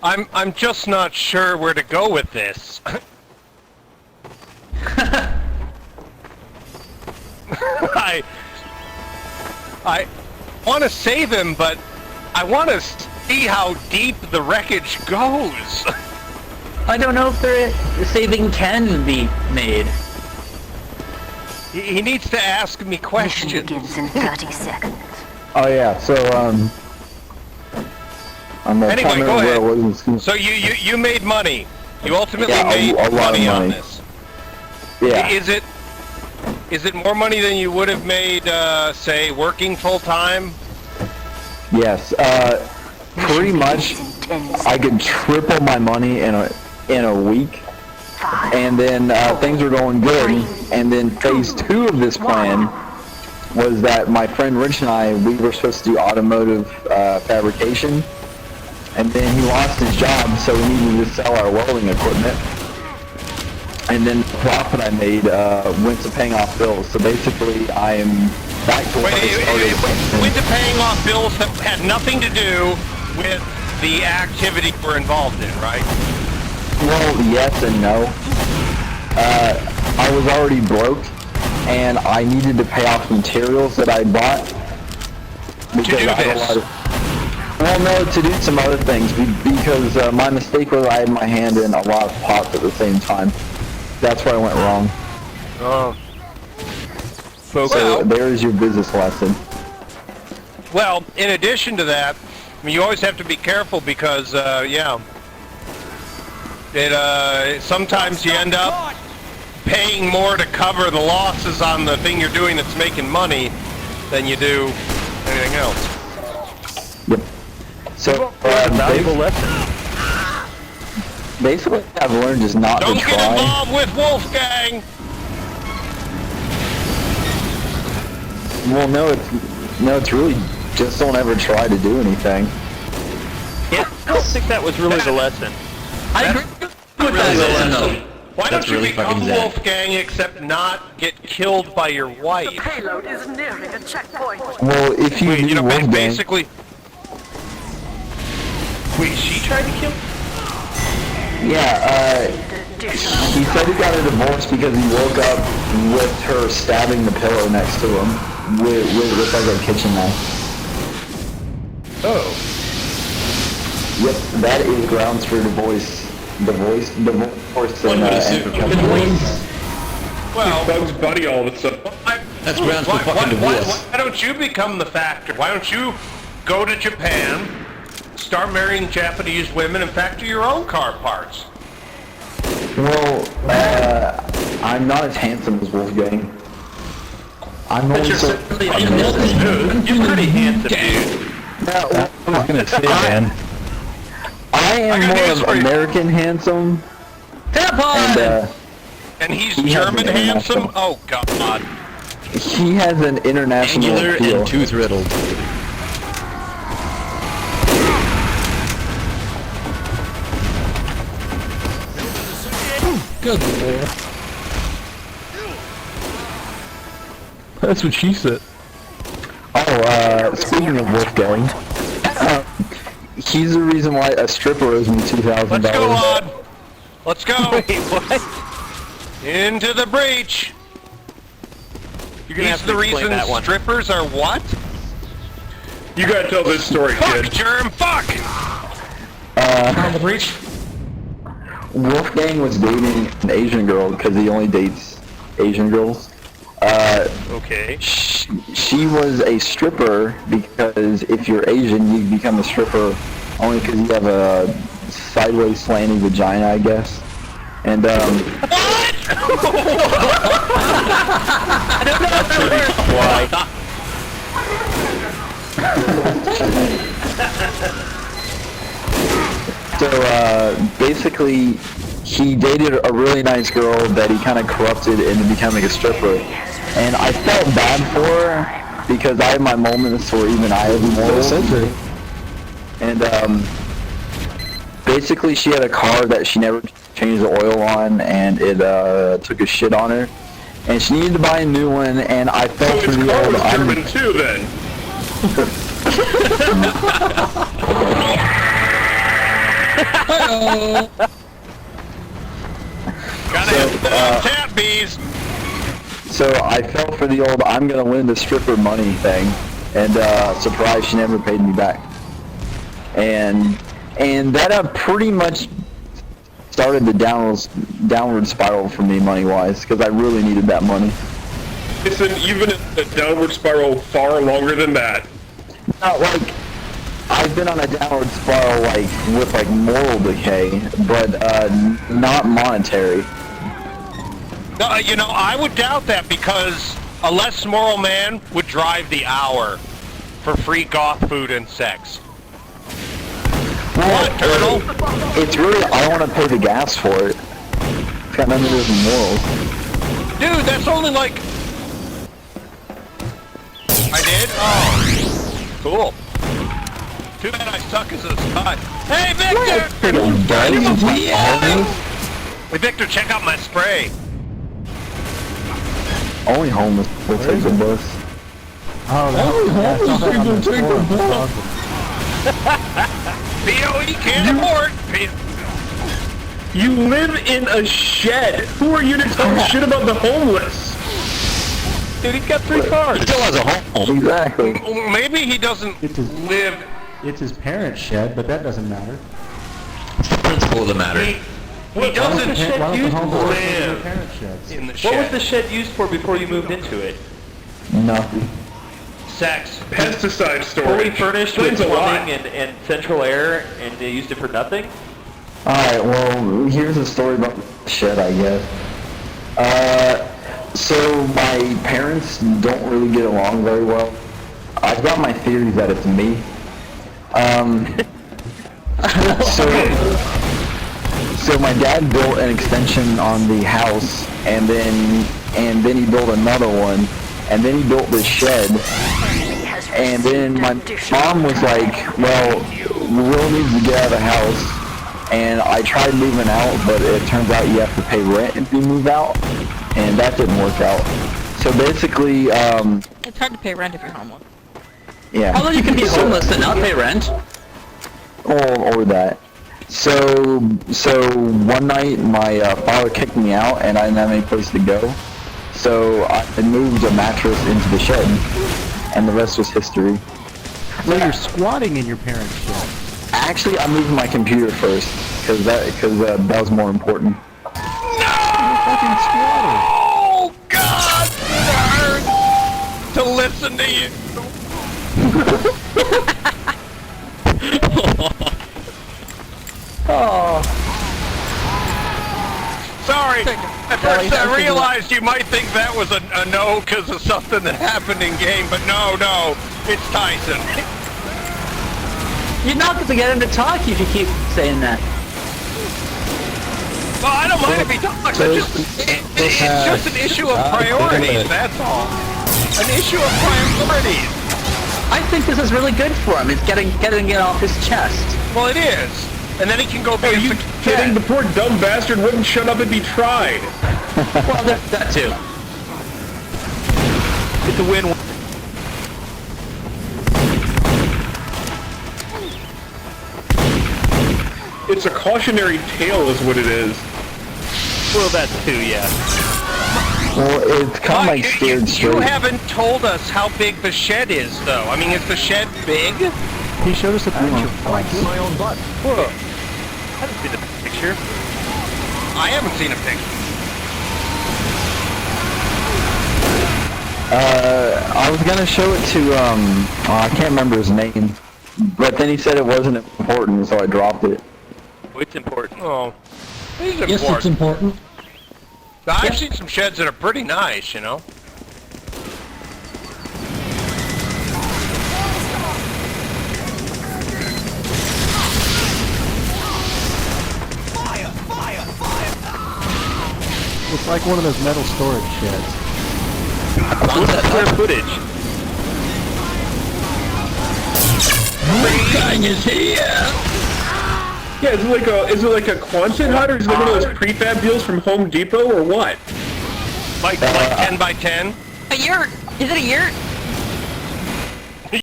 I'm just not sure where to go with this. I want to save him, but I want to see how deep the wreckage goes. I don't know if the saving can be made. He needs to ask me questions. Begins in 30 seconds. Oh yeah, so anyway, go ahead. So you made money. You ultimately made a lot money of on money. this. Yeah. Is it more money than you would have made, say, working full time? Yes. Pretty much, I could triple my money in a week, and then things were going good. And then phase 2 of this plan was that my friend Rich and we were supposed to do automotive fabrication, and then he lost his job, so we needed to sell our welding equipment. And then the profit I made went to paying off bills. So basically, I am back to where I started. Went to paying off bills that had nothing to do with the activity we're involved in, right? Well, yes and no. I was already broke, and I needed to pay off materials that I bought. Because To do I had this? a lot of... Well, no, to do some other things, because my mistake was I had my hand in a lot of pots at the same time. That's where I went wrong. Oh. So there's your business lesson. Well, in addition to that, I mean, you always have to be careful because, sometimes you end up paying more to cover the losses on the thing you're doing that's making money than you do anything else. Yep. So, valuable lesson. Basically, I've learned is not Don't to try. get involved with Wolfgang! Well, no, it's really just don't ever try to do anything. Yeah, I don't think that was really the lesson. I agree with that lesson, though. Why That's don't you really become fucking sad. Wolfgang except not get killed by your wife? Payload is nearing a checkpoint. Well, if you Wait, do you know, Wolfgang, basically... Wait, she tried to kill... yeah, he said he got a divorce because he woke up with her stabbing the pillow next to him with like a kitchen knife. Oh. Yep, that is grounds for divorce. Divorce One would assume. Well... Bugs Bunny all of a sudden. That's grounds for fucking divorce. Why don't you become the factor? Why don't you go to Japan, start marrying Japanese women, and factory your own car parts? Well, I'm not as handsome as Wolfgang. I'm But only you're so... certainly You're pretty handsome, dude. No, I was gonna say, man. I am I got more news of for you. American handsome, Tampon! and And he's He has German an handsome? international- Oh, God. he has an international Angular appeal. and tooth riddled. Good lord. That's what she said. Oh, speaking of Wolfgang, he's the reason why a stripper owes me $2,000. Let's go, Lod. Let's go. Wait, what? Into the breach. You're gonna He's have to the explain reason that one. strippers are what? You gotta tell this story, Fuck, kid. Germ, fuck! On the breach? Wolfgang was dating an Asian girl because he only dates Asian girls. Okay. She was a stripper because if you're Asian, you become a stripper only because you have a sideways slanting vagina, I guess. And Why? so basically, he dated a really nice girl that he kind of corrupted into becoming a stripper. And I felt bad for her because I have my moments where even I have morals. And basically, she had a car that she never changed the oil on, and it took a shit on her. And she needed to buy a new one, and I felt So for his the car old. was German too, then. Gotta hit the tap bees. So I fell for the old I'm gonna win the stripper money thing, and surprise, she never paid me back. And that pretty much started the downward spiral for me money-wise, because I really needed that money. Tyson, you've been in a downward spiral far longer than that. Not like I've been on a downward spiral like with like moral decay, but not monetary. No, you know, I would doubt that because a less moral man would drive the hour for free goth food and sex. What, Turtle? It's really, I don't want to pay the gas for it. It's got nothing to do with morals. Dude, that's only like... I did? Oh. Cool. Too bad I suck as a spy. Hey, Victor! Hey, Victor, check out my spray. Only homeless will take the bus. BOE can't afford. You live in a shed. Who are you to talk shit about the homeless? Dude, he's got 3 cars. He still has a home. Exactly. Maybe he doesn't live... It's his parents' shed, but that doesn't matter. It's the principle of the matter. He doesn't Why don't the homeless live in their live parents' sheds? in the What was shed. the shed used for before you moved into it? Nothing. Sex. Pesticide Fully storage. furnished with Explains a lot. plumbing and central air, and they used it for nothing? Alright, well, here's a story about the shed, I guess. So my parents don't really get along very well. I've got my theories that it's me. So my dad built an extension on the house, and then he built another one, and then he built this shed, and then my mom was like, well, Will needs to get out of the house, and I tried moving out, but it turns out you have to pay rent if you move out, and that didn't work out. So basically, It's hard to pay rent if you're homeless. yeah. Although you can be homeless and not pay rent. Or that. So one night my father kicked me out and I didn't have any place to go. So I moved a mattress into the shed, and the rest was history. So you're squatting in your parents' shed. Actually, I moved my computer first because that was more important. Fucking squatter. Oh, God! It hurts to listen to you. Sorry. At first I realized you might think that was a no because of something that happened in game, but no, it's Tyson. You're not going to get him to talk if you keep saying that. Well, I don't mind if he talks. It's just an issue of priorities, that's all. An issue of priorities. I think this is really good for him. It's getting it off his chest. Well, it is. And then he can go be Are you kidding? The poor dumb bastard wouldn't shut up if he tried. Well, that too. It's a win-win. It's a cautionary tale is what it is. Well, that too, yeah. Well, it's kind of like scared you straight. haven't told us how big the shed is, though. I mean, is the shed big? He showed us a picture. My own butt. Whoa. I haven't seen the picture. I haven't seen a picture. I was gonna show it to I can't remember his name, but then he said it wasn't important, so I dropped it. Oh, it's important. Oh, it is Yes, it's important. important. I've seen some sheds that are pretty nice, you know. It's like one of those metal storage sheds. What's the square footage? Yeah, is it like a Quonset hut, or is it one of those prefab deals from Home Depot, or what? Like 10 by 10? A yurt! Is it a yurt?